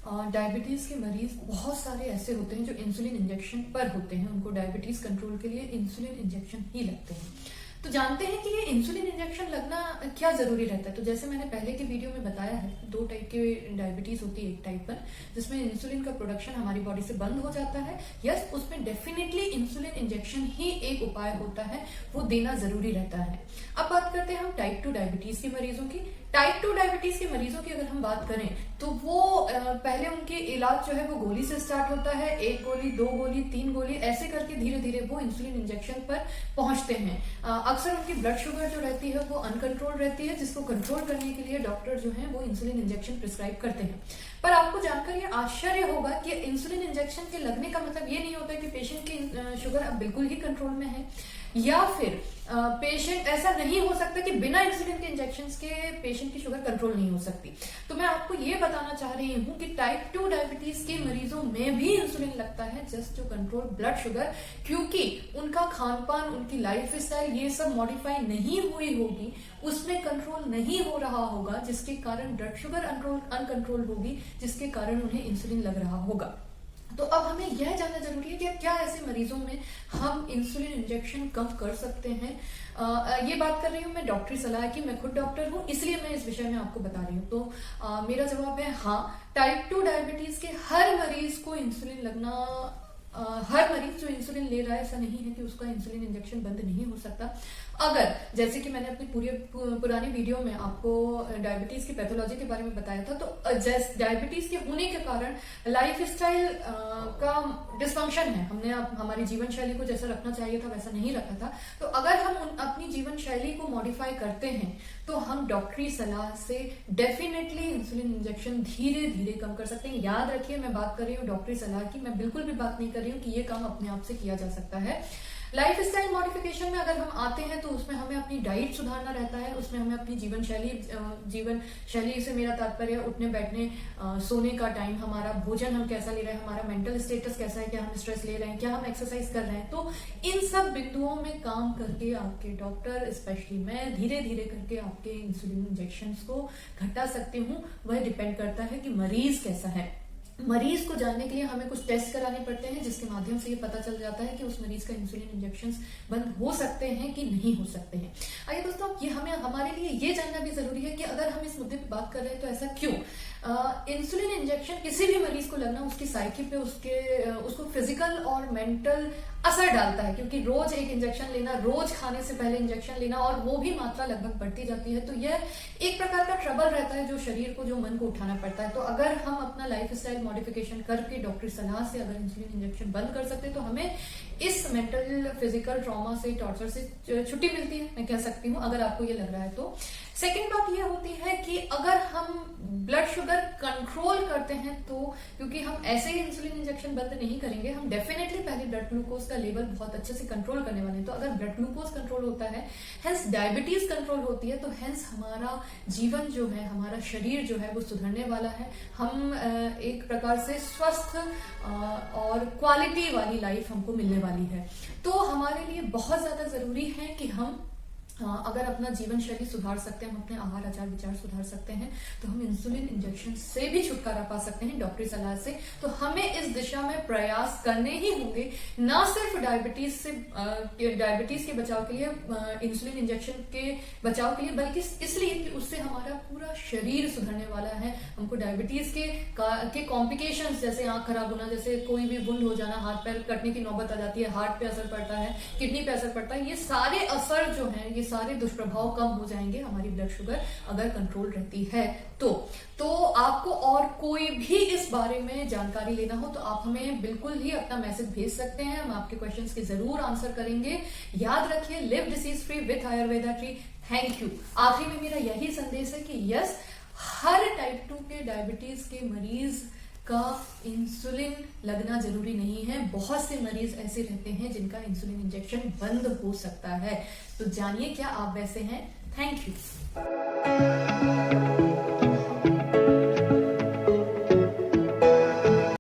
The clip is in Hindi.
डायबिटीज के मरीज बहुत सारे ऐसे होते हैं जो इंसुलिन इंजेक्शन पर होते हैं, उनको डायबिटीज कंट्रोल के लिए इंसुलिन इंजेक्शन ही लगते हैं। तो जानते हैं कि ये इंसुलिन इंजेक्शन लगना क्या जरूरी रहता है। तो जैसे मैंने पहले की वीडियो में बताया है, 2 टाइप की डायबिटीज होती है। एक टाइप 1 जिसमें इंसुलिन का प्रोडक्शन हमारी बॉडी से बंद हो जाता है, यस उसमें डेफिनेटली इंसुलिन इंजेक्शन ही एक उपाय होता है, वो देना जरूरी रहता है। अब बात करते हैं हम टाइप 2 डायबिटीज के मरीजों की। टाइप 2 डायबिटीज के मरीजों की अगर हम बात करें तो वो पहले उनके इलाज जो है वो गोली से स्टार्ट होता है, 1 गोली, 2 गोली, 3 गोली, ऐसे करके धीरे धीरे वो इंसुलिन इंजेक्शन पर पहुंचते हैं। अक्सर उनकी ब्लड शुगर जो रहती है वो अनकंट्रोल रहती है, जिसको कंट्रोल करने के लिए डॉक्टर जो है वो इंसुलिन इंजेक्शन प्रिस्क्राइब करते हैं। पर आपको जानकर ये आश्चर्य होगा कि इंसुलिन इंजेक्शन के लगने का मतलब ये नहीं होता कि पेशेंट की शुगर अब बिल्कुल ही कंट्रोल में है, या फिर पेशेंट ऐसा नहीं हो सकता कि बिना इंसुलिन के इंजेक्शन के पेशेंट की शुगर कंट्रोल नहीं हो सकती। तो मैं आपको ये बताना चाह रही हूँ कि टाइप 2 डायबिटीज के मरीजों में भी इंसुलिन लगता है just to control blood sugar, क्योंकि उनका खान पान, उनकी लाइफ स्टाइल ये सब मॉडिफाई नहीं हुई होगी, उसमें कंट्रोल नहीं हो रहा होगा, जिसके कारण ब्लड शुगर अनकंट्रोल होगी, जिसके कारण उन्हें इंसुलिन लग रहा होगा। तो अब हमें यह जानना जरूरी है कि क्या ऐसे मरीजों में हम इंसुलिन इंजेक्शन कम कर सकते हैं। ये बात कर रही हूँ मैं डॉक्टरी सलाह की, मैं खुद डॉक्टर हूँ इसलिए मैं इस विषय में आपको बता रही हूँ। तो मेरा जवाब है हाँ, टाइप 2 डायबिटीज के हर मरीज को इंसुलिन लगना, हर मरीज जो इंसुलिन ले रहा है ऐसा नहीं है कि उसका इंसुलिन इंजेक्शन बंद नहीं हो सकता। अगर जैसे कि मैंने अपनी पुरानी वीडियो में आपको डायबिटीज की पैथोलॉजी के बारे में बताया था, तो डायबिटीज के होने के कारण लाइफ स्टाइल का डिस्फंक्शन है, हमने हमारी जीवन शैली को जैसा रखना चाहिए था वैसा नहीं रखा था। तो अगर हम अपनी जीवन शैली को मॉडिफाई करते हैं तो हम डॉक्टरी सलाह से डेफिनेटली इंसुलिन इंजेक्शन धीरे धीरे कम कर सकते हैं। याद रखिए मैं बात कर रही हूँ डॉक्टरी सलाह की, मैं बिल्कुल भी बात नहीं कर रही हूँ कि ये काम अपने आप से किया जा सकता है। लाइफ स्टाइल मॉडिफिकेशन में अगर हम आते हैं तो उसमें हमें अपनी डाइट सुधारना रहता है, उसमें हमें अपनी जीवन शैली से मेरा तात्पर्य उठने बैठने, सोने का टाइम, हमारा भोजन हम कैसा ले रहे हैं, हमारा मेंटल स्टेटस कैसा है, क्या हम स्ट्रेस ले रहे हैं, क्या हम एक्सरसाइज कर रहे हैं। तो इन सब बिंदुओं में काम करके आपके डॉक्टर, स्पेशली मैं, धीरे धीरे करके आपके इंसुलिन इंजेक्शन को घटा सकती हूँ। वह डिपेंड करता है कि मरीज कैसा है। मरीज को जानने के लिए हमें कुछ टेस्ट कराने पड़ते हैं, जिसके माध्यम से ये पता चल जाता है कि उस मरीज का इंसुलिन इंजेक्शन बंद हो सकते हैं कि नहीं हो सकते हैं। आइए दोस्तों, ये हमारे लिए ये जानना भी जरूरी है कि अगर हम इस मुद्दे पे बात कर रहे हैं तो ऐसा क्यों। इंसुलिन इंजेक्शन किसी भी मरीज को लगना उसकी साइकी पे, उसको फिजिकल और मेंटल असर डालता है, क्योंकि रोज एक इंजेक्शन लेना, रोज खाने से पहले इंजेक्शन लेना, और वो भी मात्रा लगभग बढ़ती जाती है। तो यह एक प्रकार का ट्रबल रहता है जो शरीर को, जो मन को उठाना पड़ता है। तो अगर हम अपना लाइफ स्टाइल मॉडिफिकेशन करके डॉक्टरी सलाह से अगर इंसुलिन इंजेक्शन बंद कर सकते हैं तो हमें इस मेंटल फिजिकल ट्रॉमा से, टॉर्चर से छुट्टी मिलती है, मैं कह सकती हूँ, अगर आपको ये लग रहा है तो। सेकेंड बात यह होती है कि अगर हम ब्लड शुगर कंट्रोल करते हैं तो, क्योंकि हम ऐसे ही इंसुलिन इंजेक्शन बंद नहीं करेंगे, हम डेफिनेटली पहले ब्लड ग्लूकोज का लेवल बहुत अच्छे से कंट्रोल करने वाले हैं। तो अगर ब्लड ग्लूकोज कंट्रोल होता है, हेंस डायबिटीज कंट्रोल होती है, तो हेंस हमारा जीवन जो है, हमारा शरीर जो है वो सुधरने वाला है। हम एक प्रकार से स्वस्थ और क्वालिटी वाली लाइफ हमको मिलने वाली है। तो हमारे लिए बहुत ज्यादा जरूरी है कि हम अगर अपना जीवन शैली सुधार सकते हैं, हम अपने आहार आचार विचार सुधार सकते हैं, तो हम इंसुलिन इंजेक्शन से भी छुटकारा पा सकते हैं डॉक्टरी सलाह से। तो हमें इस दिशा में प्रयास करने ही होंगे, ना सिर्फ डायबिटीज के बचाव के लिए, इंसुलिन इंजेक्शन के बचाव के लिए, बल्कि इसलिए कि उससे हमारा पूरा शरीर सुधरने वाला है। हमको डायबिटीज के कॉम्प्लिकेशंस, जैसे आंख खराब होना, जैसे कोई भी वुंड हो जाना, हाथ पैर कटने की नौबत आ जाती है, हार्ट पे असर पड़ता है, किडनी पे असर पड़ता है, ये सारे असर जो है, ये सारे दुष्प्रभाव कम हो जाएंगे हमारी ब्लड शुगर अगर कंट्रोल रहती है तो आपको और कोई भी इस बारे में जानकारी लेना हो तो आप हमें बिल्कुल ही अपना मैसेज भेज सकते हैं, हम आपके क्वेश्चंस के जरूर आंसर करेंगे। याद रखिए, live disease free with Ayurveda tree. Thank you. आखिरी में मेरा यही संदेश है कि यस, हर टाइप 2 के डायबिटीज के मरीज का इंसुलिन लगना जरूरी नहीं है। बहुत से मरीज ऐसे रहते हैं जिनका इंसुलिन इंजेक्शन बंद हो सकता है। तो जानिए क्या आप वैसे हैं। Thank you.